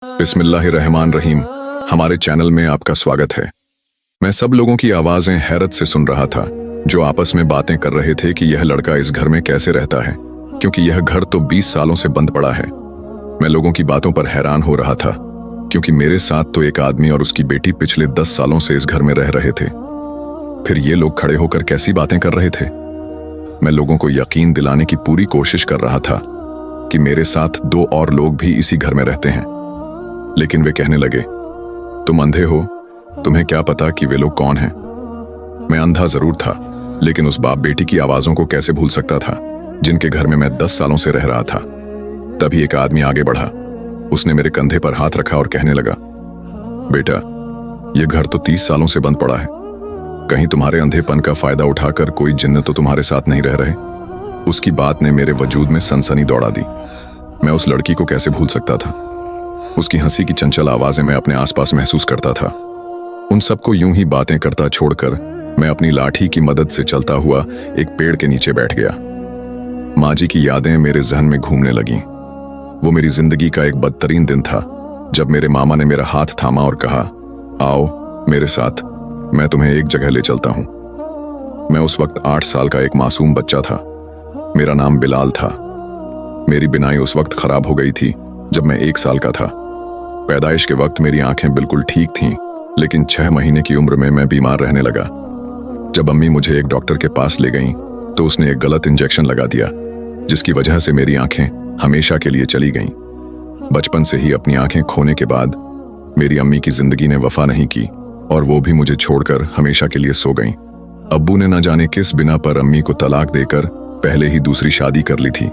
बिस्मिल्लाहिर्रहमानिर्रहीम। हमारे चैनल में आपका स्वागत है। मैं सब लोगों की आवाजें हैरत से सुन रहा था जो आपस में बातें कर रहे थे कि यह लड़का इस घर में कैसे रहता है, क्योंकि यह घर तो 20 सालों से बंद पड़ा है। मैं लोगों की बातों पर हैरान हो रहा था क्योंकि मेरे साथ तो एक आदमी और उसकी बेटी पिछले 10 सालों से इस घर में रह रहे थे। फिर ये लोग खड़े होकर कैसी बातें कर रहे थे। मैं लोगों को यकीन दिलाने की पूरी कोशिश कर रहा था कि मेरे साथ 2 और लोग भी इसी घर में रहते हैं, लेकिन वे कहने लगे, तुम अंधे हो, तुम्हें क्या पता कि वे लोग कौन हैं। मैं अंधा जरूर था, लेकिन उस बाप बेटी की आवाजों को कैसे भूल सकता था जिनके घर में मैं 10 सालों से रह रहा था। तभी एक आदमी आगे बढ़ा। उसने मेरे कंधे पर हाथ रखा और कहने लगा, बेटा, यह घर तो 30 सालों से बंद पड़ा है। कहीं तुम्हारे अंधेपन का फायदा उठाकर कोई जिन्न तो तुम्हारे साथ नहीं रह रहे। उसकी बात ने मेरे वजूद में सनसनी दौड़ा दी। मैं उस लड़की को कैसे भूल सकता था। उसकी हंसी की चंचल आवाजें मैं अपने आसपास महसूस करता था। उन सबको यूं ही बातें करता छोड़कर मैं अपनी लाठी की मदद से चलता हुआ एक पेड़ के नीचे बैठ गया। माँ जी की यादें मेरे जहन में घूमने लगीं। वो मेरी जिंदगी का एक बदतरीन दिन था जब मेरे मामा ने मेरा हाथ थामा और कहा, आओ मेरे साथ, मैं तुम्हें एक जगह ले चलता हूं। मैं उस वक्त 8 साल का एक मासूम बच्चा था। मेरा नाम बिलाल था। मेरी बिनाई उस वक्त खराब हो गई थी जब मैं 1 साल का था। पैदाइश के वक्त मेरी आंखें बिल्कुल ठीक थीं, लेकिन 6 महीने की उम्र में मैं बीमार रहने लगा। जब अम्मी मुझे एक डॉक्टर के पास ले गईं, तो उसने एक गलत इंजेक्शन लगा दिया, जिसकी वजह से मेरी आंखें हमेशा के लिए चली गईं। बचपन से ही अपनी आंखें खोने के बाद मेरी अम्मी की जिंदगी ने वफा नहीं की और वो भी मुझे छोड़कर हमेशा के लिए सो गईं। अब्बू ने न जाने किस बिना पर अम्मी को तलाक देकर पहले ही दूसरी शादी कर ली थी।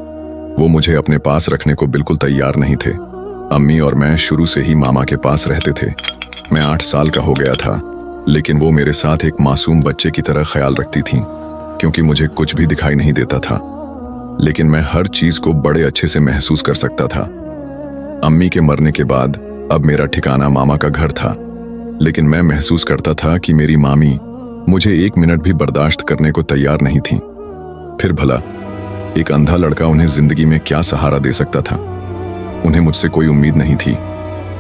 वो मुझे अपने पास रखने को बिल्कुल तैयार नहीं थे। अम्मी और मैं शुरू से ही मामा के पास रहते थे। मैं 8 साल का हो गया था, लेकिन वो मेरे साथ एक मासूम बच्चे की तरह ख्याल रखती थीं, क्योंकि मुझे कुछ भी दिखाई नहीं देता था, लेकिन मैं हर चीज को बड़े अच्छे से महसूस कर सकता था। अम्मी के मरने के बाद अब मेरा ठिकाना मामा का घर था, लेकिन मैं महसूस करता था कि मेरी मामी मुझे 1 मिनट भी बर्दाश्त करने को तैयार नहीं थी। फिर भला एक अंधा लड़का उन्हें जिंदगी में क्या सहारा दे सकता था। उन्हें मुझसे कोई उम्मीद नहीं थी,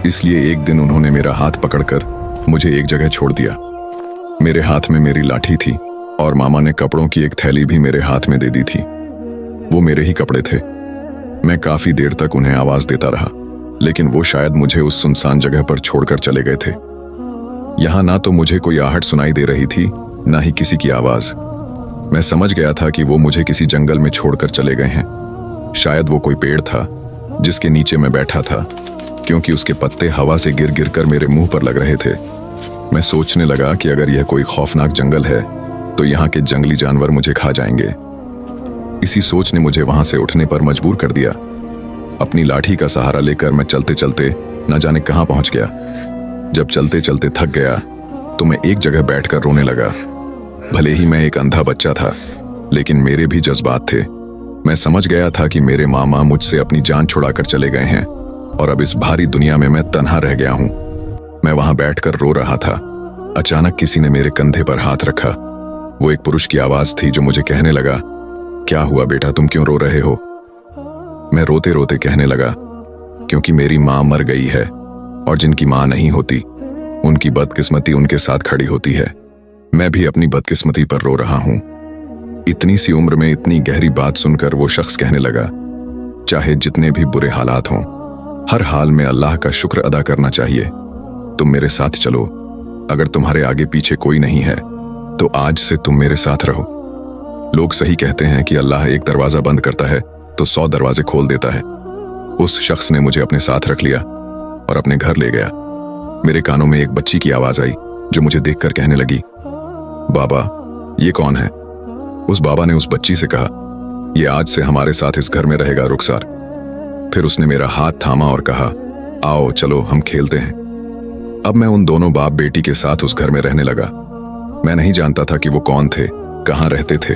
इसलिए एक दिन उन्होंने मेरा हाथ पकड़कर मुझे एक जगह छोड़ दिया। मेरे हाथ में मेरी लाठी थी और मामा ने कपड़ों की एक थैली भी मेरे हाथ में दे दी थी। वो मेरे ही कपड़े थे। मैं काफी देर तक उन्हें आवाज देता रहा, लेकिन वो शायद मुझे उस सुनसान जगह पर छोड़कर चले गए थे। यहां ना तो मुझे कोई आहट सुनाई दे रही थी, ना ही किसी की आवाज। मैं समझ गया था कि वो मुझे किसी जंगल में छोड़कर चले गए हैं। शायद वो कोई पेड़ था जिसके नीचे मैं बैठा था, क्योंकि उसके पत्ते हवा से गिर गिर कर मेरे मुंह पर लग रहे थे। मैं सोचने लगा कि अगर यह कोई खौफनाक जंगल है तो यहाँ के जंगली जानवर मुझे खा जाएंगे। इसी सोच ने मुझे वहां से उठने पर मजबूर कर दिया। अपनी लाठी का सहारा लेकर मैं चलते चलते न जाने कहां पहुंच गया। जब चलते चलते थक गया तो मैं एक जगह बैठकर रोने लगा। भले ही मैं एक अंधा बच्चा था, लेकिन मेरे भी जज्बात थे। मैं समझ गया था कि मेरे मामा मुझसे अपनी जान छुड़ाकर चले गए हैं और अब इस भारी दुनिया में मैं तन्हा रह गया हूं। मैं वहां बैठकर रो रहा था। अचानक किसी ने मेरे कंधे पर हाथ रखा। वो एक पुरुष की आवाज थी जो मुझे कहने लगा, क्या हुआ बेटा, तुम क्यों रो रहे हो। मैं रोते रोते कहने लगा, क्योंकि मेरी मां मर गई है और जिनकी मां नहीं होती उनकी बदकिस्मती उनके साथ खड़ी होती है। मैं भी अपनी बदकिस्मती पर रो रहा हूं। इतनी सी उम्र में इतनी गहरी बात सुनकर वो शख्स कहने लगा, चाहे जितने भी बुरे हालात हों, हर हाल में अल्लाह का शुक्र अदा करना चाहिए। तुम मेरे साथ चलो। अगर तुम्हारे आगे पीछे कोई नहीं है तो आज से तुम मेरे साथ रहो। लोग सही कहते हैं कि अल्लाह एक दरवाजा बंद करता है तो 100 दरवाजे खोल देता है। उस शख्स ने मुझे अपने साथ रख लिया और अपने घर ले गया। मेरे कानों में एक बच्ची की आवाज आई जो मुझे देखकर कहने लगी, बाबा, ये कौन है। उस बाबा ने उस बच्ची से कहा, ये आज से हमारे साथ इस घर में रहेगा रुखसार। फिर उसने मेरा हाथ थामा और कहा, आओ चलो हम खेलते हैं। अब मैं उन दोनों बाप बेटी के साथ उस घर में रहने लगा। मैं नहीं जानता था कि वो कौन थे, कहाँ रहते थे।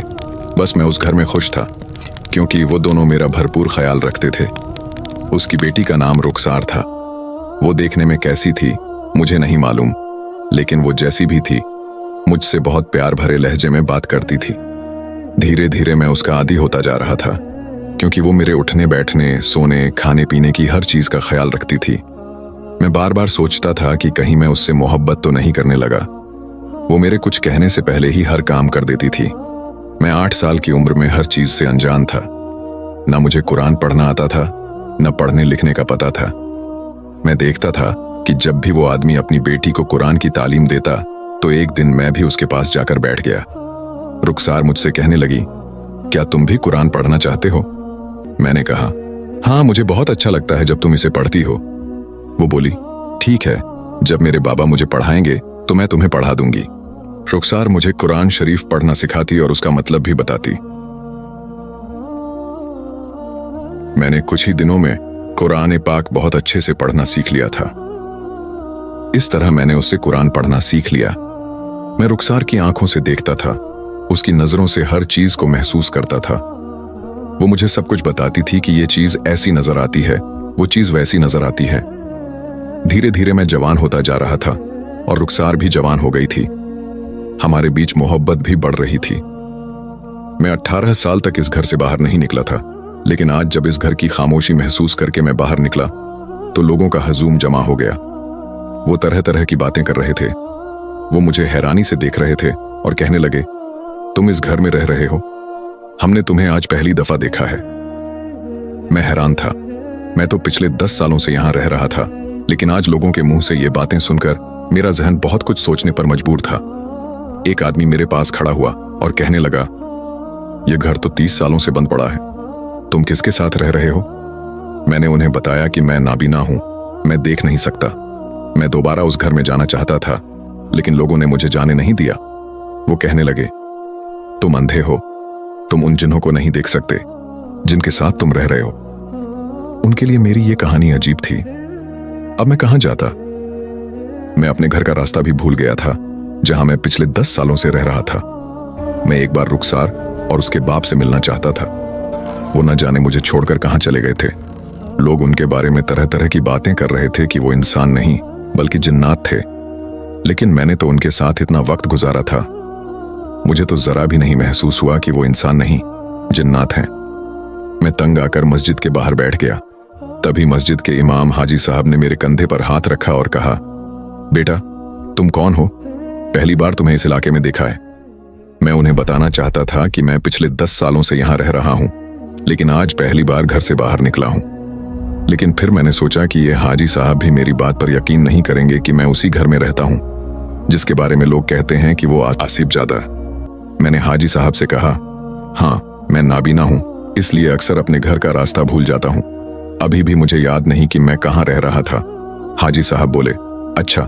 बस मैं उस घर में खुश था, क्योंकि वो दोनों मेरा भरपूर ख्याल रखते थे। उसकी बेटी का नाम रुखसार था। वो देखने में कैसी थी मुझे नहीं मालूम, लेकिन वो जैसी भी थी मुझसे बहुत प्यार भरे लहजे में बात करती थी। धीरे धीरे मैं उसका आदी होता जा रहा था, क्योंकि वो मेरे उठने बैठने, सोने, खाने पीने की हर चीज का ख्याल रखती थी। मैं बार बार सोचता था कि कहीं मैं उससे मोहब्बत तो नहीं करने लगा। वो मेरे कुछ कहने से पहले ही हर काम कर देती थी। मैं 8 साल की उम्र में हर चीज से अनजान था। ना मुझे कुरान पढ़ना आता था, न पढ़ने लिखने का पता था। मैं देखता था कि जब भी वो आदमी अपनी बेटी को कुरान की तालीम देता तो एक दिन मैं भी उसके पास जाकर बैठ गया। रुखसार मुझसे कहने लगी, क्या तुम भी कुरान पढ़ना चाहते हो? मैंने कहा, हाँ, मुझे बहुत अच्छा लगता है जब तुम इसे पढ़ती हो। वो बोली, ठीक है, जब मेरे बाबा मुझे पढ़ाएंगे तो मैं तुम्हें पढ़ा दूंगी। रुखसार मुझे कुरान शरीफ पढ़ना सिखाती और उसका मतलब भी बताती। मैंने कुछ ही दिनों में कुरान पाक बहुत अच्छे से पढ़ना सीख लिया था। इस तरह मैंने उससे कुरान पढ़ना सीख लिया। मैं रुखसार की आंखों से देखता था, उसकी नजरों से हर चीज को महसूस करता था। वो मुझे सब कुछ बताती थी कि ये चीज ऐसी नजर आती है, वो चीज वैसी नजर आती है। धीरे धीरे मैं जवान होता जा रहा था और रुखसार भी जवान हो गई थी। हमारे बीच मोहब्बत भी बढ़ रही थी। मैं 18 साल तक इस घर से बाहर नहीं निकला था, लेकिन आज जब इस घर की खामोशी महसूस करके मैं बाहर निकला तो लोगों का हजूम जमा हो गया। वो तरह तरह की बातें कर रहे थे। वो मुझे हैरानी से देख रहे थे और कहने लगे, तुम इस घर में रह रहे हो? हमने तुम्हें आज पहली दफा देखा है। मैं हैरान था। मैं तो पिछले 10 सालों से यहां रह रहा था, लेकिन आज लोगों के मुंह से ये बातें सुनकर मेरा जहन बहुत कुछ सोचने पर मजबूर था। एक आदमी मेरे पास खड़ा हुआ और कहने लगा, यह घर तो 30 सालों से बंद पड़ा है, तुम किसके साथ रह रहे हो? मैंने उन्हें बताया कि मैं नाबीना हूं, मैं देख नहीं सकता। मैं दोबारा उस घर में जाना चाहता था, लेकिन लोगों ने मुझे जाने नहीं दिया। वो कहने लगे, तुम अंधे हो, तुम उन जिन्हों को नहीं देख सकते जिनके साथ तुम रह रहे हो। उनके लिए मेरी ये कहानी अजीब थी। अब मैं कहां जाता? मैं अपने घर का रास्ता भी भूल गया था, जहां मैं पिछले 10 सालों से रह रहा था। मैं एक बार रुखसार और उसके बाप से मिलना चाहता था। वो न जाने मुझे छोड़कर कहां चले गए थे। लोग उनके बारे में तरह तरह की बातें कर रहे थे कि वो इंसान नहीं बल्कि जिन्नात थे, लेकिन मैंने तो उनके साथ इतना वक्त गुजारा था, मुझे तो जरा भी नहीं महसूस हुआ कि वो इंसान नहीं, जिन्नात हैं। मैं तंग आकर मस्जिद के बाहर बैठ गया। तभी मस्जिद के इमाम हाजी साहब ने मेरे कंधे पर हाथ रखा और कहा, बेटा, तुम कौन हो? पहली बार तुम्हें इस इलाके में देखा है। मैं उन्हें बताना चाहता था कि मैं पिछले 10 सालों से यहां रह रहा हूं, लेकिन आज पहली बार घर से बाहर निकला हूं। लेकिन फिर मैंने सोचा कि ये हाजी साहब भी मेरी बात पर यकीन नहीं करेंगे कि मैं उसी घर में रहता हूं जिसके बारे में लोग कहते हैं कि वो आसिफ जादा। मैंने हाजी साहब से कहा, हाँ, मैं नाबीना हूं, इसलिए अक्सर अपने घर का रास्ता भूल जाता हूं। अभी भी मुझे याद नहीं कि मैं कहां रह रहा था। हाजी साहब बोले, अच्छा,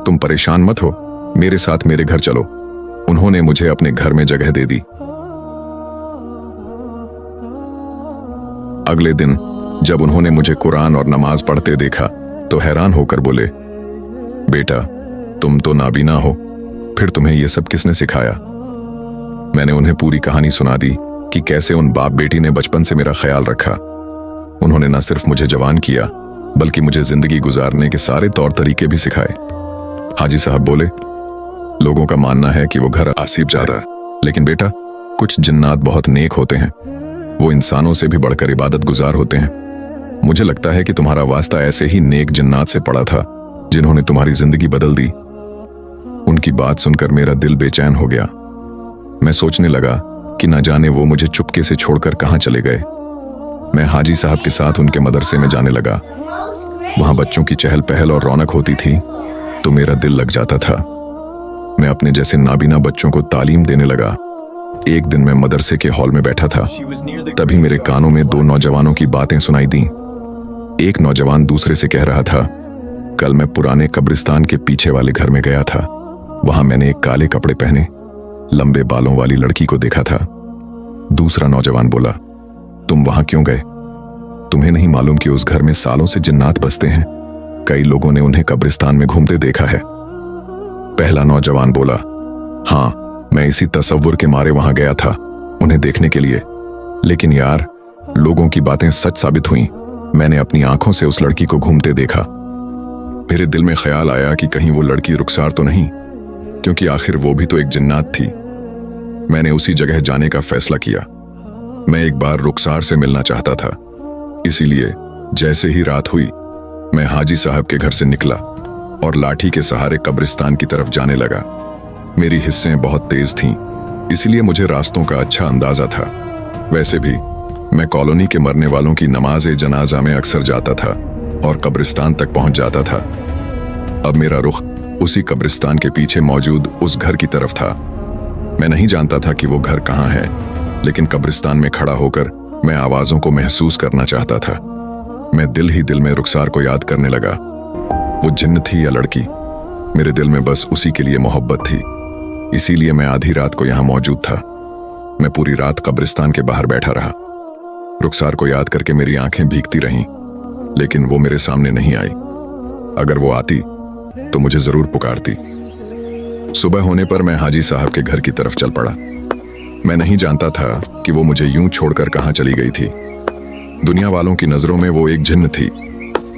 तुम परेशान मत हो, मेरे साथ मेरे घर चलो। उन्होंने मुझे अपने घर में जगह दे दी। अगले दिन जब उन्होंने मुझे कुरान और नमाज पढ़ते देखा तो हैरान होकर बोले, बेटा, तुम तो नाबीना हो, फिर तुम्हें यह सब किसने सिखाया? मैंने उन्हें पूरी कहानी सुना दी कि कैसे उन बाप बेटी ने बचपन से मेरा ख्याल रखा। उन्होंने न सिर्फ मुझे जवान किया बल्कि मुझे जिंदगी गुजारने के सारे तौर तरीके भी सिखाए। हाजी साहब बोले, लोगों का मानना है कि वो घर आसिफ जादा, लेकिन बेटा, कुछ जिन्नात बहुत नेक होते हैं, वो इंसानों से भी बढ़कर इबादत गुजार होते हैं। मुझे लगता है कि तुम्हारा वास्ता ऐसे ही नेक जिन्नात से पड़ा था जिन्होंने तुम्हारी जिंदगी बदल दी। उनकी बात सुनकर मेरा दिल बेचैन हो गया। मैं सोचने लगा कि न जाने वो मुझे चुपके से छोड़कर कहां चले गए। मैं हाजी साहब के साथ उनके मदरसे में जाने लगा। वहां बच्चों की चहल पहल और रौनक होती थी तो मेरा दिल लग जाता था। मैं अपने जैसे नाबीना बच्चों को तालीम देने लगा। एक दिन मैं मदरसे के हॉल में बैठा था, तभी मेरे कानों में 2 नौजवानों की बातें सुनाई दी। एक नौजवान दूसरे से कह रहा था, कल मैं पुराने कब्रिस्तान के पीछे वाले घर में गया था, वहां मैंने एक काले कपड़े पहने लंबे बालों वाली लड़की को देखा था। दूसरा नौजवान बोला, तुम वहां क्यों गए? तुम्हें नहीं मालूम कि उस घर में सालों से जिन्नात बसते हैं? कई लोगों ने उन्हें कब्रिस्तान में घूमते देखा है। पहला नौजवान बोला, हाँ, मैं इसी तसव्वुर के मारे वहां गया था, उन्हें देखने के लिए, लेकिन यार, लोगों की बातें सच साबित हुई। मैंने अपनी आंखों से उस लड़की को घूमते देखा। मेरे दिल में ख्याल आया कि कहीं वो लड़की रुखसार तो नहीं, क्योंकि आखिर वो भी तो एक जिन्नात थी। मैंने उसी जगह जाने का फैसला किया। मैं एक बार रुखसार से मिलना चाहता था, इसीलिए जैसे ही रात हुई मैं हाजी साहब के घर से निकला और लाठी के सहारे कब्रिस्तान की तरफ जाने लगा। मेरी हिस्सें बहुत तेज थीं, इसलिए मुझे रास्तों का अच्छा अंदाजा था। वैसे भी मैं कॉलोनी के मरने वालों की नमाज़े जनाजा में अक्सर जाता था और कब्रिस्तान तक पहुंच जाता था। अब मेरा रुख उसी कब्रिस्तान के पीछे मौजूद उस घर की तरफ था। मैं नहीं जानता था कि वो घर कहाँ है, लेकिन कब्रिस्तान में खड़ा होकर मैं आवाज़ों को महसूस करना चाहता था। मैं दिल ही दिल में रुखसार को याद करने लगा। वो जिन्न थी या लड़की, मेरे दिल में बस उसी के लिए मोहब्बत थी। इसीलिए मैं आधी रात को यहाँ मौजूद था। मैं पूरी रात कब्रिस्तान के बाहर बैठा रहा। रुखसार को याद करके मेरी आंखें भीगती रहीं, लेकिन वो मेरे सामने नहीं आई। अगर वो आती तो मुझे जरूर पुकारती। सुबह होने पर मैं हाजी साहब के घर की तरफ चल पड़ा। मैं नहीं जानता था कि वो मुझे यूं छोड़कर कहां चली गई थी। दुनिया वालों की नजरों में वो एक जिन्न थी,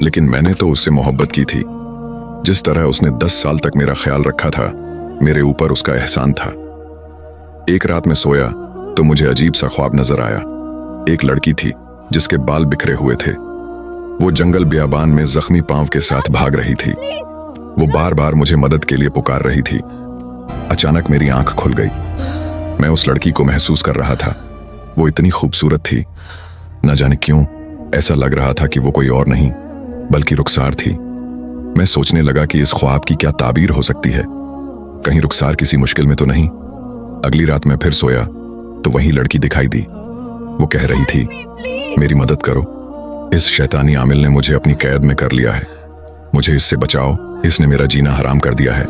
लेकिन मैंने तो उससे मोहब्बत की थी। जिस तरह उसने 10 साल तक मेरा ख्याल रखा था, मेरे ऊपर उसका एहसान था। एक रात में सोया तो मुझे अजीब सा ख्वाब नजर आया। एक लड़की थी जिसके बाल बिखरे हुए थे। वो जंगल बियाबान में जख्मी पांव के साथ भाग रही थी। वो बार बार मुझे मदद के लिए पुकार रही थी। अचानक मेरी आंख खुल गई। मैं उस लड़की को महसूस कर रहा था। वो इतनी खूबसूरत थी, न जाने क्यों ऐसा लग रहा था कि वो कोई और नहीं बल्कि रुखसार थी। मैं सोचने लगा कि इस ख्वाब की क्या ताबीर हो सकती है। कहीं रुखसार किसी मुश्किल में तो नहीं। अगली रात मैं फिर सोया तो वही लड़की दिखाई दी। वो कह रही थी, मेरी मदद करो, इस शैतानी आमिल ने मुझे अपनी कैद में कर लिया है, मुझे इससे बचाओ, इसने मेरा जीना हराम कर दिया है।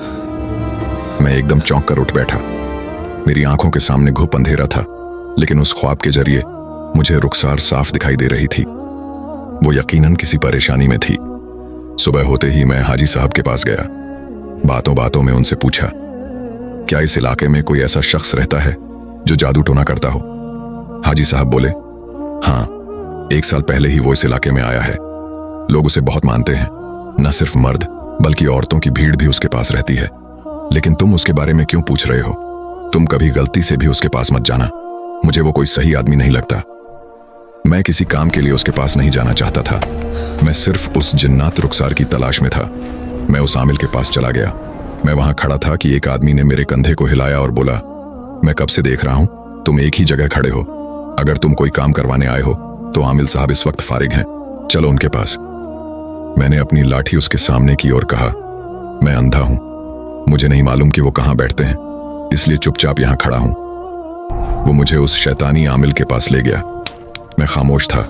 मैं एकदम चौंक कर उठ बैठा। मेरी आंखों के सामने घुप अंधेरा था, लेकिन उस ख्वाब के जरिए मुझे रुखसार साफ दिखाई दे रही थी। वो यकीनन किसी परेशानी में थी। सुबह होते ही मैं हाजी साहब के पास गया। बातों बातों में उनसे पूछा, क्या इस इलाके में कोई ऐसा शख्स रहता है जो जादू टोना करता हो? हाजी साहब बोले, हाँ, 1 साल पहले ही वो इस इलाके में आया है। लोग उसे बहुत मानते हैं। न सिर्फ मर्द बल्कि औरतों की भीड़ भी उसके पास रहती है। लेकिन तुम उसके बारे में क्यों पूछ रहे हो? तुम कभी गलती से भी उसके पास मत जाना। मुझे वो कोई सही आदमी नहीं लगता। मैं किसी काम के लिए उसके पास नहीं जाना चाहता था। मैं सिर्फ उस जिन्नात रुखसार की तलाश में था। मैं उस आमिल के पास चला गया। मैं वहां खड़ा था कि एक आदमी ने मेरे कंधे को हिलाया और बोला, मैं कब से देख रहा हूं, तुम एक ही जगह खड़े हो। अगर तुम कोई काम करवाने आए हो तो आमिल साहब इस वक्त फारिग हैं, चलो उनके पास। मैंने अपनी लाठी उसके सामने की और कहा, मैं अंधा हूं, मुझे नहीं मालूम कि वो कहां बैठते हैं, इसलिए चुपचाप यहां खड़ा हूं। वो मुझे उस शैतानी आमिल के पास ले गया। मैं खामोश था।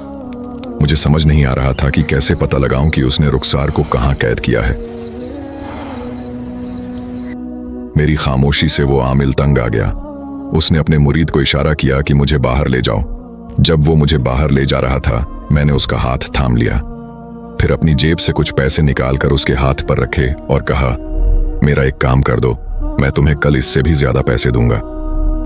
मुझे समझ नहीं आ रहा था कि कैसे पता लगाऊं कि उसने रुखसार को कहां कैद किया है। मेरी खामोशी से वो आमिल तंग आ गया। उसने अपने मुरीद को इशारा किया कि मुझे बाहर ले जाओ। जब वो मुझे बाहर ले जा रहा था, मैंने उसका हाथ थाम लिया। फिर अपनी जेब से कुछ पैसे निकालकर उसके हाथ पर रखे और कहा, मेरा एक काम कर दो, मैं तुम्हें कल इससे भी ज्यादा पैसे दूंगा।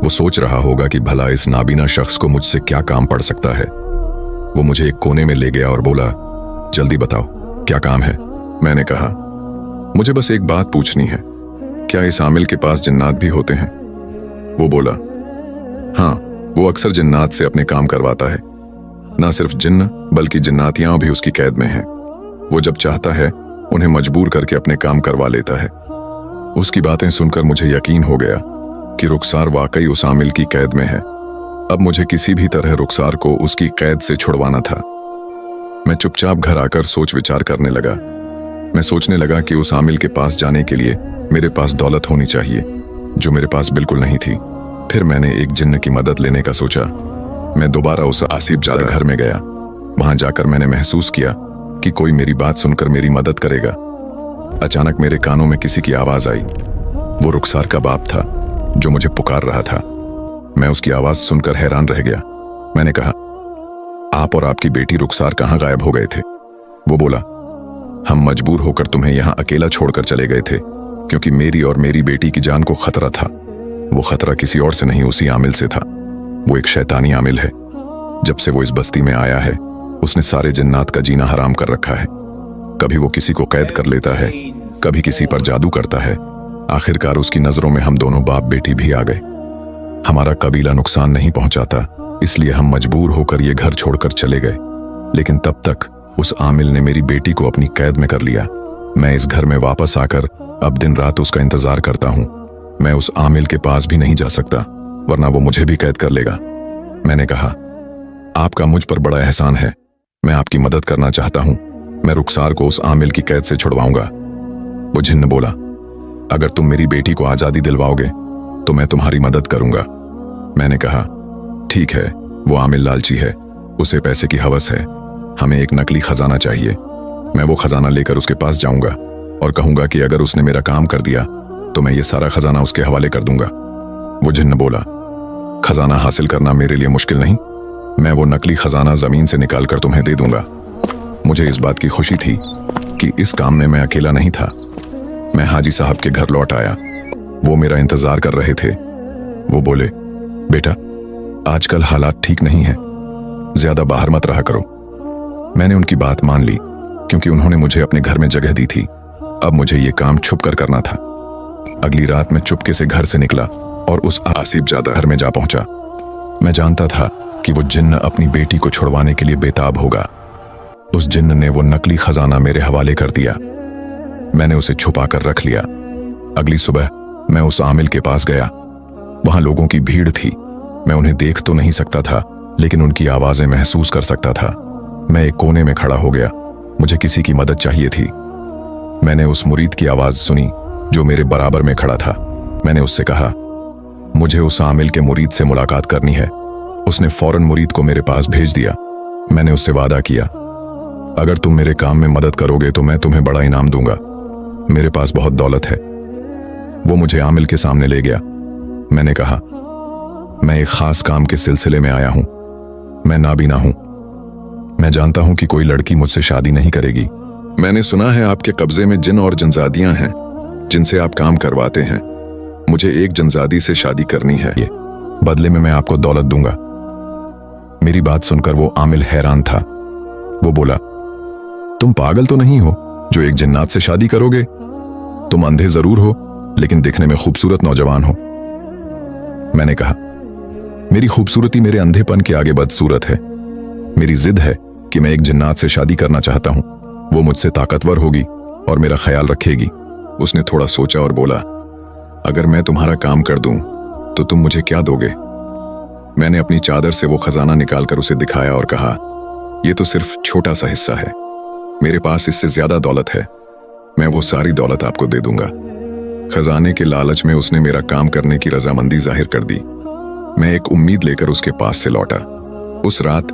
वो सोच रहा होगा कि भला इस नाबीना शख्स को मुझसे क्या काम पड़ सकता है। वो मुझे एक कोने में ले गया और बोला, जल्दी बताओ क्या काम है। मैंने कहा, मुझे बस एक बात पूछनी है, क्या इस आमिल के पास जिन्नात भी होते हैं? वो बोला, हाँ, वो अक्सर जिन्नात से अपने काम करवाता है। ना सिर्फ जिन्न बल्कि जिन्नातियां भी उसकी कैद में हैं। वो जब चाहता है उन्हें मजबूर करके अपने काम करवा लेता है। उसकी बातें सुनकर मुझे यकीन हो गया कि रुखसार वाकई उस आमिल की कैद में है। अब मुझे किसी भी तरह रुखसार को उसकी कैद से छुड़वाना था। मैं चुपचाप घर आकर सोच विचार करने लगा। मैं सोचने लगा कि उस आमिल के पास जाने के लिए मेरे पास दौलत होनी चाहिए, जो मेरे पास बिल्कुल नहीं थी। फिर मैंने एक जिन्न की मदद लेने का सोचा। मैं दोबारा उस आसिफ जादा घर में गया। वहां जाकर मैंने महसूस किया कि कोई मेरी बात सुनकर मेरी मदद करेगा। अचानक मेरे कानों में किसी की आवाज आई। वो रुखसार का बाप था जो मुझे पुकार रहा था। मैं उसकी आवाज सुनकर हैरान रह गया। मैंने कहा, आप और आपकी बेटी रुखसार कहां गायब हो गए थे? वो बोला, हम मजबूर होकर तुम्हें यहां अकेला छोड़कर चले गए थे, क्योंकि मेरी और मेरी बेटी की जान को खतरा था। वो खतरा किसी और से नहीं, उसी आमिल से था। वो एक शैतानी आमिल है। जब से वो इस बस्ती में आया है, उसने सारे जिन्नात का जीना हराम कर रखा है। कभी वो किसी को कैद कर लेता है, कभी किसी पर जादू करता है। आखिरकार उसकी नजरों में हम दोनों बाप बेटी भी आ गए। हमारा कबीला नुकसान नहीं पहुंचाता, इसलिए हम मजबूर होकर ये घर छोड़कर चले गए। लेकिन तब तक उस आमिल ने मेरी बेटी को अपनी कैद में कर लिया। मैं इस घर में वापस आकर अब दिन रात उसका इंतजार करता हूं। मैं उस आमिल के पास भी नहीं जा सकता, वरना वो मुझे भी कैद कर लेगा। मैंने कहा, आपका मुझ पर बड़ा एहसान है, मैं आपकी मदद करना चाहता हूं। मैं रुखसार को उस आमिल की कैद से छुड़वाऊंगा। वो जिन्न बोला, अगर तुम मेरी बेटी को आजादी दिलवाओगे तो मैं तुम्हारी मदद करूंगा। मैंने कहा, ठीक है, वो आमिल लालची है, उसे पैसे की हवस है, हमें एक नकली खजाना चाहिए। मैं वो खजाना लेकर उसके पास जाऊंगा और कहूंगा कि अगर उसने मेरा काम कर दिया तो मैं ये सारा खजाना उसके हवाले कर दूंगा। वो जिन्न बोला, खजाना हासिल करना मेरे लिए मुश्किल नहीं, मैं वो नकली खजाना जमीन से निकाल कर तुम्हें दे दूंगा। मुझे इस बात की खुशी थी कि इस काम में मैं अकेला नहीं था। मैं हाजी साहब के घर लौट आया। वो मेरा इंतजार कर रहे थे। वो बोले, बेटा, आजकल हालात ठीक नहीं है, ज्यादा बाहर मत रहा करो। मैंने उनकी बात मान ली क्योंकि उन्होंने मुझे अपने घर में जगह दी थी। अब मुझे ये काम छुप कर करना था। अगली रात मैं चुपके से घर से निकला और उस आसिफ जादा घर में जा पहुंचा। मैं जानता था कि वो जिन्न अपनी बेटी को छुड़वाने के लिए बेताब होगा। उस जिन्न ने वो नकली खजाना मेरे हवाले कर दिया। मैंने उसे छुपा कर रख लिया। अगली सुबह मैं उस आमिल के पास गया। वहां लोगों की भीड़ थी। मैं उन्हें देख तो नहीं सकता था, लेकिन उनकी आवाजें महसूस कर सकता था। मैं एक कोने में खड़ा हो गया। मुझे किसी की मदद चाहिए थी। मैंने उस मुरीद की आवाज सुनी जो मेरे बराबर में खड़ा था। मैंने उससे कहा, मुझे उस आमिल के मुरीद से मुलाकात करनी है। उसने फौरन मुरीद को मेरे पास भेज दिया। मैंने उससे वादा किया, अगर तुम मेरे काम में मदद करोगे तो मैं तुम्हें बड़ा इनाम दूंगा। मेरे पास बहुत दौलत है। वो मुझे आमिल के सामने ले गया। मैंने कहा, मैं एक खास काम के सिलसिले में आया हूं। मैं नाबीना हूं। मैं जानता हूं कि कोई लड़की मुझसे शादी नहीं करेगी। मैंने सुना है आपके कब्जे में जिन और जनजादियां हैं जिनसे आप काम करवाते हैं। मुझे एक जनजादी से शादी करनी है, ये बदले में मैं आपको दौलत दूंगा। मेरी बात सुनकर वो आमिल हैरान था। वो बोला, तुम पागल तो नहीं हो जो एक जिन्नात से शादी करोगे? तुम अंधे जरूर हो, लेकिन दिखने में खूबसूरत नौजवान हो। मैंने कहा, मेरी खूबसूरती मेरे अंधेपन के आगे बदसूरत है। मेरी जिद है कि मैं एक जिन्नात से शादी करना चाहता हूं। वो मुझसे ताकतवर होगी और मेरा ख्याल रखेगी। उसने थोड़ा सोचा और बोला, अगर मैं तुम्हारा काम कर दूं तो तुम मुझे क्या दोगे? मैंने अपनी चादर से वो खजाना निकालकर उसे दिखाया और कहा, यह तो सिर्फ छोटा सा हिस्सा है, मेरे पास इससे ज्यादा दौलत है। मैं वो सारी दौलत आपको दे दूंगा। खजाने के लालच में उसने मेरा काम करने की रजामंदी जाहिर कर दी। मैं एक उम्मीद लेकर उसके पास से लौटा। उस रात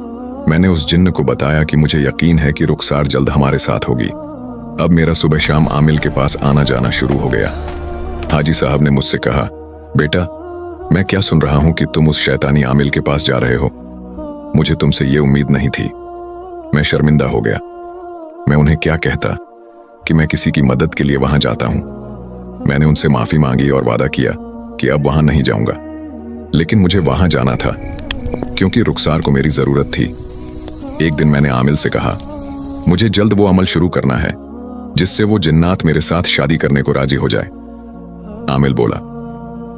मैंने उस जिन्न को बताया कि मुझे यकीन है कि रुखसार जल्द हमारे साथ होगी। अब मेरा सुबह शाम आमिल के पास आना जाना शुरू हो गया। हाजी साहब ने मुझसे कहा, बेटा, मैं क्या सुन रहा हूं कि तुम उस शैतानी आमिल के पास जा रहे हो। मुझे तुमसे ये उम्मीद नहीं थी। मैं शर्मिंदा हो गया। मैं उन्हें क्या कहता कि मैं किसी की मदद के लिए वहां जाता हूं। मैंने उनसे माफी मांगी और वादा किया कि अब वहां नहीं जाऊंगा। लेकिन मुझे वहां जाना था क्योंकि रुखसार को मेरी जरूरत थी। एक दिन मैंने आमिल से कहा, मुझे जल्द वो अमल शुरू करना है जिससे वो जिन्नात मेरे साथ शादी करने को राजी हो जाए। आमिल बोला,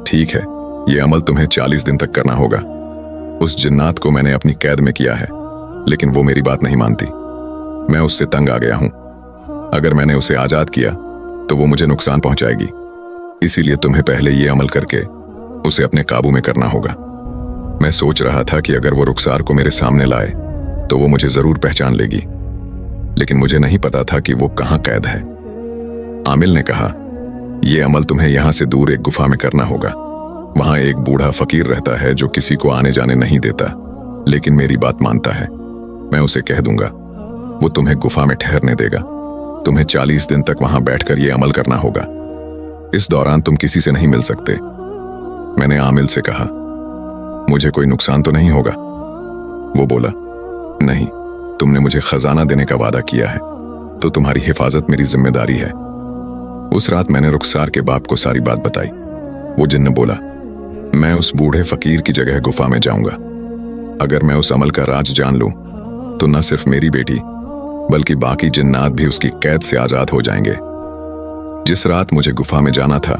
ठीक है, ये अमल तुम्हें 40 दिन तक करना होगा। उस जिन्नात को मैंने अपनी कैद में किया है, लेकिन वो मेरी बात नहीं मानती। मैं उससे तंग आ गया हूं। अगर मैंने उसे आजाद किया तो वो मुझे नुकसान पहुंचाएगी। इसीलिए तुम्हें पहले ये अमल करके उसे अपने काबू में करना होगा। मैं सोच रहा था कि अगर वो रुखसार को मेरे सामने लाए तो वो मुझे जरूर पहचान लेगी, लेकिन मुझे नहीं पता था कि वो कहां कैद है। आमिल ने कहा, यह अमल तुम्हें यहां से दूर एक गुफा में करना होगा। वहां एक बूढ़ा फकीर रहता है जो किसी को आने जाने नहीं देता, लेकिन मेरी बात मानता है। मैं उसे कह दूंगा, वो तुम्हें गुफा में ठहरने देगा। तुम्हें 40 दिन तक वहां बैठकर यह अमल करना होगा। इस दौरान तुम किसी से नहीं मिल सकते। मैंने आमिल से कहा, मुझे कोई नुकसान तो नहीं होगा? वो बोला, नहीं, तुमने मुझे खजाना देने का वादा किया है, तो तुम्हारी हिफाजत मेरी जिम्मेदारी है। उस रात मैंने रुखसार के बाप को सारी बात बताई। वो जिन्न बोला, मैं उस बूढ़े फकीर की जगह गुफा में जाऊंगा। अगर मैं उस अमल का राज जान लूं तो न सिर्फ मेरी बेटी बल्कि बाकी जिन्नात भी उसकी कैद से आजाद हो जाएंगे। जिस रात मुझे गुफा में जाना था,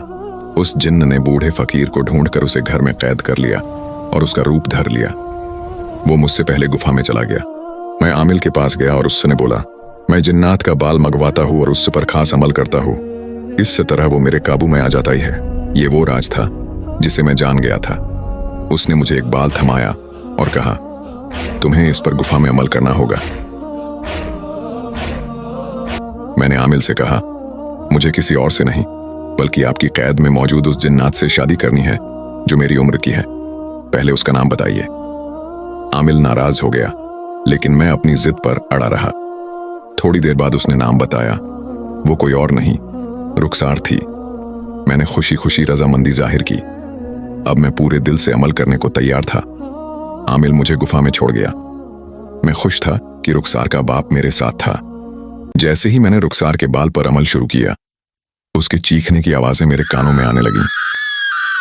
उस जिन्न ने बूढ़े फकीर को ढूंढकर उसे घर में कैद कर लिया और उसका रूप धर लिया। वो मुझसे पहले गुफा में चला गया। मैं आमिल के पास गया और उसने बोला, मैं जिन्नात का बाल मंगवाता हूँ और उस पर खास अमल करता हूँ। इस तरह वो मेरे काबू में आ जाता ही है। ये वो राज था जिसे मैं जान गया था। उसने मुझे एक बाल थमाया और कहा, तुम्हें इस पर गुफा में अमल करना होगा। मैंने आमिल से कहा, मुझे किसी और से नहीं बल्कि आपकी कैद में मौजूद उस जिन्नात से शादी करनी है जो मेरी उम्र की है। पहले उसका नाम बताइए। आमिल नाराज हो गया, लेकिन मैं अपनी जिद पर अड़ा रहा। थोड़ी देर बाद उसने नाम बताया। वो कोई और नहीं, रुखसार थी। मैंने खुशी खुशी रजामंदी जाहिर की। अब मैं पूरे दिल से अमल करने को तैयार था। आमिल मुझे गुफा में छोड़ गया। मैं खुश था कि रुखसार का बाप मेरे साथ था। जैसे ही मैंने रुखसार के बाल पर अमल शुरू किया, उसके चीखने की आवाजें मेरे कानों में आने लगी।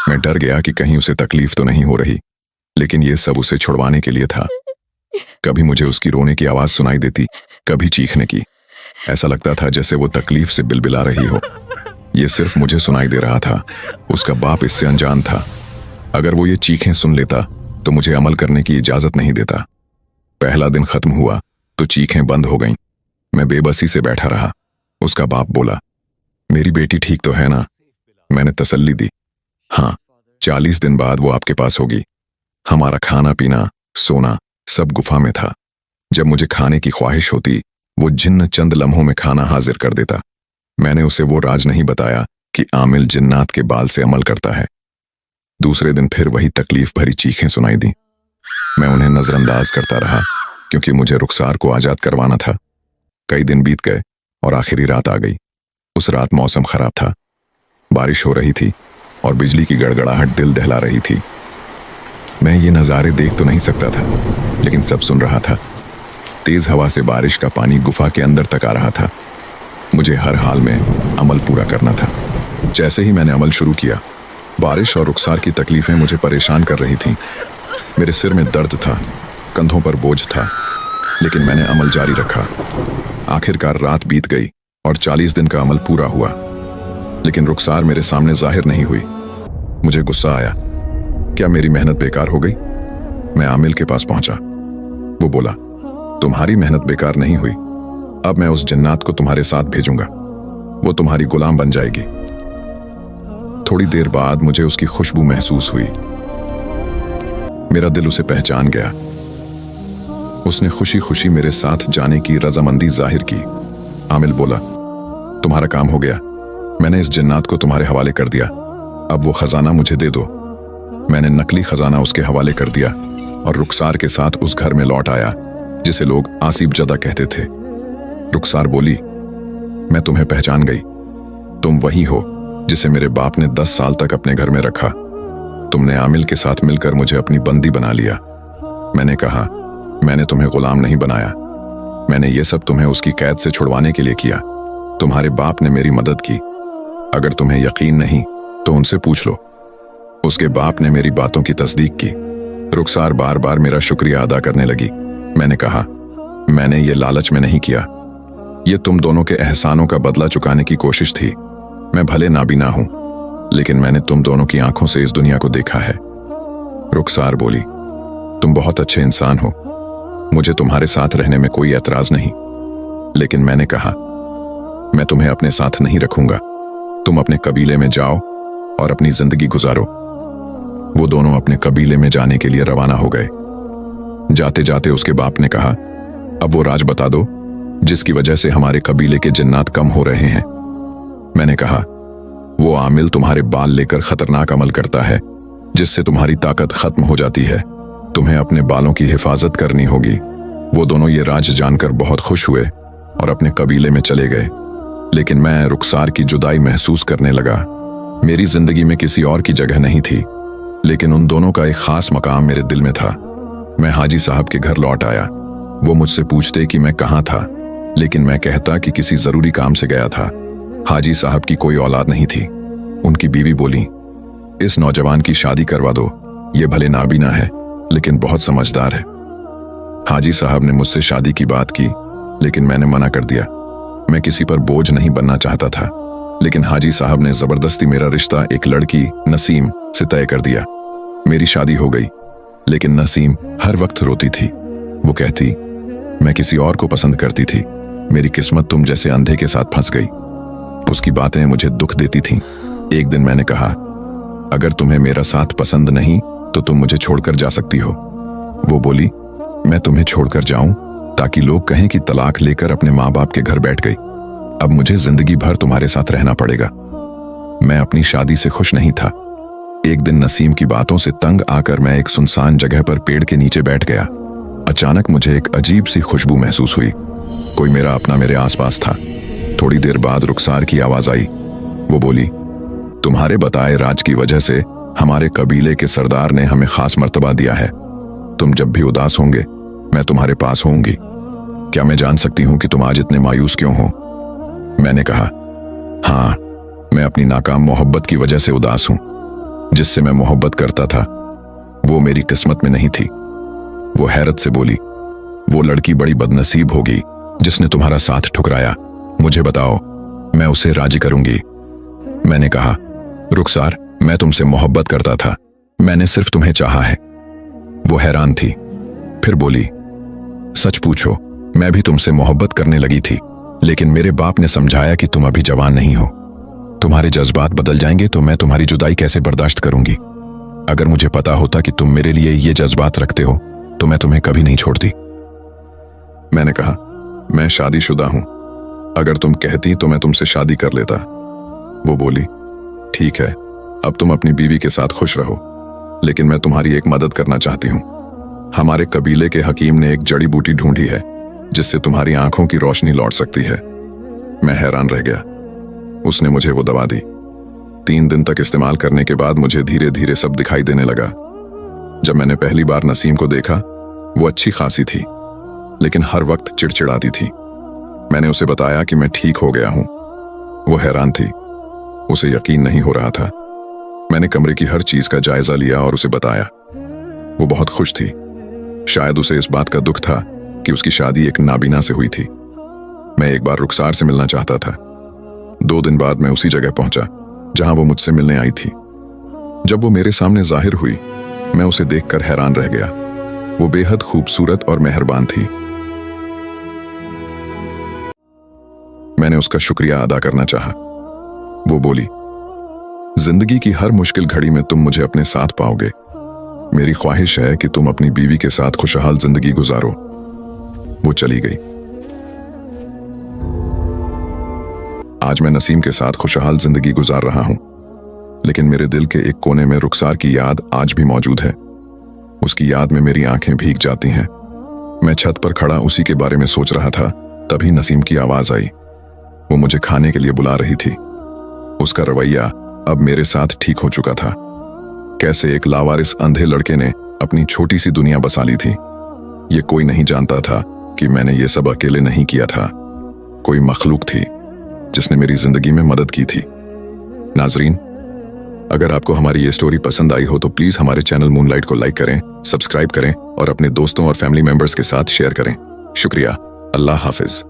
मैं डर गया कि कहीं उसे तकलीफ तो नहीं हो रही, लेकिन यह सब उसे छुड़वाने के लिए था। कभी मुझे उसकी रोने की आवाज सुनाई देती, कभी चीखने की। ऐसा लगता था जैसे वो तकलीफ से बिलबिला रही हो। यह सिर्फ मुझे सुनाई दे रहा था, उसका बाप इससे अनजान था। अगर वो ये चीखें सुन लेता तो मुझे अमल करने की इजाजत नहीं देता। पहला दिन खत्म हुआ तो चीखें बंद हो गईं। मैं बेबसी से बैठा रहा। उसका बाप बोला, मेरी बेटी ठीक तो है ना? मैंने तसल्ली दी, हाँ, 40 दिन बाद वो आपके पास होगी। हमारा खाना पीना सोना सब गुफा में था। जब मुझे खाने की ख्वाहिश होती, वो जिन्न चंद लम्हों में खाना हाजिर कर देता। मैंने उसे वो राज नहीं बताया कि आमिल जिन्नात के बाल से अमल करता है। दूसरे दिन फिर वही तकलीफ भरी चीखें सुनाई दी। मैं उन्हें नजरअंदाज करता रहा क्योंकि मुझे रुखसार को आजाद करवाना था। कई दिन बीत गए और आखिरी रात आ गई। उस रात मौसम खराब था, बारिश हो रही थी और बिजली की गड़गड़ाहट दिल दहला रही थी। मैं ये नज़ारे देख तो नहीं सकता था, लेकिन सब सुन रहा था। तेज हवा से बारिश का पानी गुफा के अंदर तक आ रहा था। मुझे हर हाल में अमल पूरा करना था। जैसे ही मैंने अमल शुरू किया, बारिश और रुखसार की तकलीफें मुझे परेशान कर रही थीं। मेरे सिर में दर्द था, कंधों पर बोझ था, लेकिन मैंने अमल जारी रखा। आखिरकार रात बीत गई और 40 दिन का अमल पूरा हुआ, लेकिन रुखसार मेरे सामने जाहिर नहीं हुई। मुझे गुस्सा आया। क्या मेरी मेहनत बेकार हो गई? मैं आमिल के पास पहुंचा। वो बोला, तुम्हारी मेहनत बेकार नहीं हुई। अब मैं उस जिन्नात को तुम्हारे साथ भेजूंगा। वो तुम्हारी गुलाम बन जाएगी। थोड़ी देर बाद मुझे उसकी खुशबू महसूस हुई। मेरा दिल उसे पहचान गया। उसने खुशी खुशी मेरे साथ जाने की रजामंदी जाहिर की। आमिल बोला, तुम्हारा काम हो गया। मैंने इस जिन्नात को तुम्हारे हवाले कर दिया। अब वो खजाना मुझे दे दो। मैंने नकली खजाना उसके हवाले कर दिया और रुखसार के साथ उस घर में लौट आया जिसे लोग आसिफ जदा कहते थे। रुखसार बोली, मैं तुम्हें पहचान गई। तुम वही हो जिसे मेरे बाप ने 10 साल तक अपने घर में रखा। तुमने आमिल के साथ मिलकर मुझे अपनी बंदी बना लिया। मैंने कहा, मैंने तुम्हें गुलाम नहीं बनाया। मैंने ये सब तुम्हें उसकी कैद से छुड़वाने के लिए किया। तुम्हारे बाप ने मेरी मदद की। अगर तुम्हें यकीन नहीं तो उनसे पूछ लो। उसके बाप ने मेरी बातों की तस्दीक की। रुखसार बार बार मेरा शुक्रिया अदा करने लगी। मैंने कहा, मैंने ये लालच में नहीं किया। ये तुम दोनों के एहसानों का बदला चुकाने की कोशिश थी। मैं भले नाबीना हूं, लेकिन मैंने तुम दोनों की आंखों से इस दुनिया को देखा है। रुखसार बोली, तुम बहुत अच्छे इंसान हो। मुझे तुम्हारे साथ रहने में कोई एतराज नहीं, लेकिन मैंने कहा, मैं तुम्हें अपने साथ नहीं रखूंगा। तुम अपने कबीले में जाओ और अपनी जिंदगी गुजारो। वो दोनों अपने कबीले में जाने के लिए रवाना हो गए। जाते जाते उसके बाप ने कहा, अब वो राज बता दो जिसकी वजह से हमारे कबीले के जिन्नात कम हो रहे हैं। मैंने कहा, वो आमिल तुम्हारे बाल लेकर खतरनाक अमल करता है जिससे तुम्हारी ताकत खत्म हो जाती है। तुम्हें अपने बालों की हिफाजत करनी होगी। वो दोनों ये राज जानकर बहुत खुश हुए और अपने कबीले में चले गए, लेकिन मैं रुखसार की जुदाई महसूस करने लगा। मेरी जिंदगी में किसी और की जगह नहीं थी, लेकिन उन दोनों का एक खास मकाम मेरे दिल में था। मैं हाजी साहब के घर लौट आया। वो मुझसे पूछते कि मैं कहाँ था, लेकिन मैं कहता कि किसी जरूरी काम से गया था। हाजी साहब की कोई औलाद नहीं थी। उनकी बीवी बोली, इस नौजवान की शादी करवा दो। ये भले नाबीना है, लेकिन बहुत समझदार है। हाजी साहब ने मुझसे शादी की बात की, लेकिन मैंने मना कर दिया। मैं किसी पर बोझ नहीं बनना चाहता था, लेकिन हाजी साहब ने जबरदस्ती मेरा रिश्ता एक लड़की नसीम से तय कर दिया। मेरी शादी हो गई, लेकिन नसीम हर वक्त रोती थी। वो कहती, मैं किसी और को पसंद करती थी। मेरी किस्मत तुम जैसे अंधे के साथ फंस गई। उसकी बातें मुझे दुख देती थीं। एक दिन मैंने कहा, अगर तुम्हें मेरा साथ पसंद नहीं तो तुम मुझे छोड़कर जा सकती हो। वो बोली, मैं तुम्हें छोड़कर जाऊं ताकि लोग कहें कि तलाक लेकर अपने माँ बाप के घर बैठ गई। अब मुझे जिंदगी भर तुम्हारे साथ रहना पड़ेगा। मैं अपनी शादी से खुश नहीं था। एक दिन नसीम की बातों से तंग आकर मैं एक सुनसान जगह पर पेड़ के नीचे बैठ गया। अचानक मुझे एक अजीब सी खुशबू महसूस हुई। कोई मेरा अपना मेरे आसपास था। थोड़ी देर बाद रुखसार की आवाज आई। वो बोली, तुम्हारे बताए राज की वजह से हमारे कबीले के सरदार ने हमें खास मर्तबा दिया है। तुम जब भी उदास होंगे मैं तुम्हारे पास होऊंगी। क्या मैं जान सकती हूं कि तुम आज इतने मायूस क्यों हो? मैंने कहा, हाँ, मैं अपनी नाकाम मोहब्बत की वजह से उदास हूं। जिससे मैं मोहब्बत करता था वो मेरी किस्मत में नहीं थी। वो हैरत से बोली, वो लड़की बड़ी बदनसीब होगी जिसने तुम्हारा साथ ठुकराया। मुझे बताओ, मैं उसे राजी करूंगी। मैंने कहा, रुखसार, मैं तुमसे मोहब्बत करता था। मैंने सिर्फ तुम्हें चाहा है। वो हैरान थी। फिर बोली, सच पूछो, मैं भी तुमसे मोहब्बत करने लगी थी, लेकिन मेरे बाप ने समझाया कि तुम अभी जवान नहीं हो। तुम्हारे जज्बात बदल जाएंगे तो मैं तुम्हारी जुदाई कैसे बर्दाश्त करूंगी। अगर मुझे पता होता कि तुम मेरे लिए ये जज्बात रखते हो तो मैं तुम्हें कभी नहीं छोड़ती। मैंने कहा, मैं शादीशुदा हूं। अगर तुम कहती तो मैं तुमसे शादी कर लेता। वो बोली, ठीक है, अब तुम अपनी बीवी के साथ खुश रहो, लेकिन मैं तुम्हारी एक मदद करना चाहती हूं। हमारे कबीले के हकीम ने एक जड़ी बूटी ढूंढी है जिससे तुम्हारी आंखों की रोशनी लौट सकती है। मैं हैरान रह गया। उसने मुझे वो दवा दी। 3 दिन तक इस्तेमाल करने के बाद मुझे धीरे धीरे सब दिखाई देने लगा। जब मैंने पहली बार नसीम को देखा, वो अच्छी खासी थी, लेकिन हर वक्त चिड़चिड़ाती थी। मैंने उसे बताया कि मैं ठीक हो गया हूं। वो हैरान थी। उसे यकीन नहीं हो रहा था। मैंने कमरे की हर चीज का जायजा लिया और उसे बताया। वो बहुत खुश थी। शायद उसे इस बात का दुख था कि उसकी शादी एक नाबीना से हुई थी। मैं एक बार रुखसार से मिलना चाहता था। 2 दिन बाद मैं उसी जगह पहुंचा जहां वो मुझसे मिलने आई थी। जब वो मेरे सामने जाहिर हुई, मैं उसे देखकर हैरान रह गया। वो बेहद खूबसूरत और मेहरबान थी। मैंने उसका शुक्रिया अदा करना चाहा। वो बोली, जिंदगी की हर मुश्किल घड़ी में तुम मुझे अपने साथ पाओगे। मेरी ख्वाहिश है कि तुम अपनी बीवी के साथ खुशहाल जिंदगी गुजारो। वो चली गई। आज मैं नसीम के साथ खुशहाल जिंदगी गुजार रहा हूं, लेकिन मेरे दिल के एक कोने में रुखसार की याद आज भी मौजूद है। उसकी याद में मेरी आंखें भीग जाती हैं। मैं छत पर खड़ा उसी के बारे में सोच रहा था, तभी नसीम की आवाज आई। वो मुझे खाने के लिए बुला रही थी। उसका रवैया अब मेरे साथ ठीक हो चुका था। कैसे एक लावारिस अंधे लड़के ने अपनी छोटी सी दुनिया बसा ली थी। ये कोई नहीं जानता था कि मैंने ये सब अकेले नहीं किया था। कोई मखलूक थी जिसने मेरी जिंदगी में मदद की थी। नाजरीन, अगर आपको हमारी ये स्टोरी पसंद आई हो तो प्लीज हमारे चैनल मूनलाइट को लाइक करें, सब्सक्राइब करें और अपने दोस्तों और फैमिली मेंबर्स के साथ शेयर करें। शुक्रिया। अल्लाह हाफिज।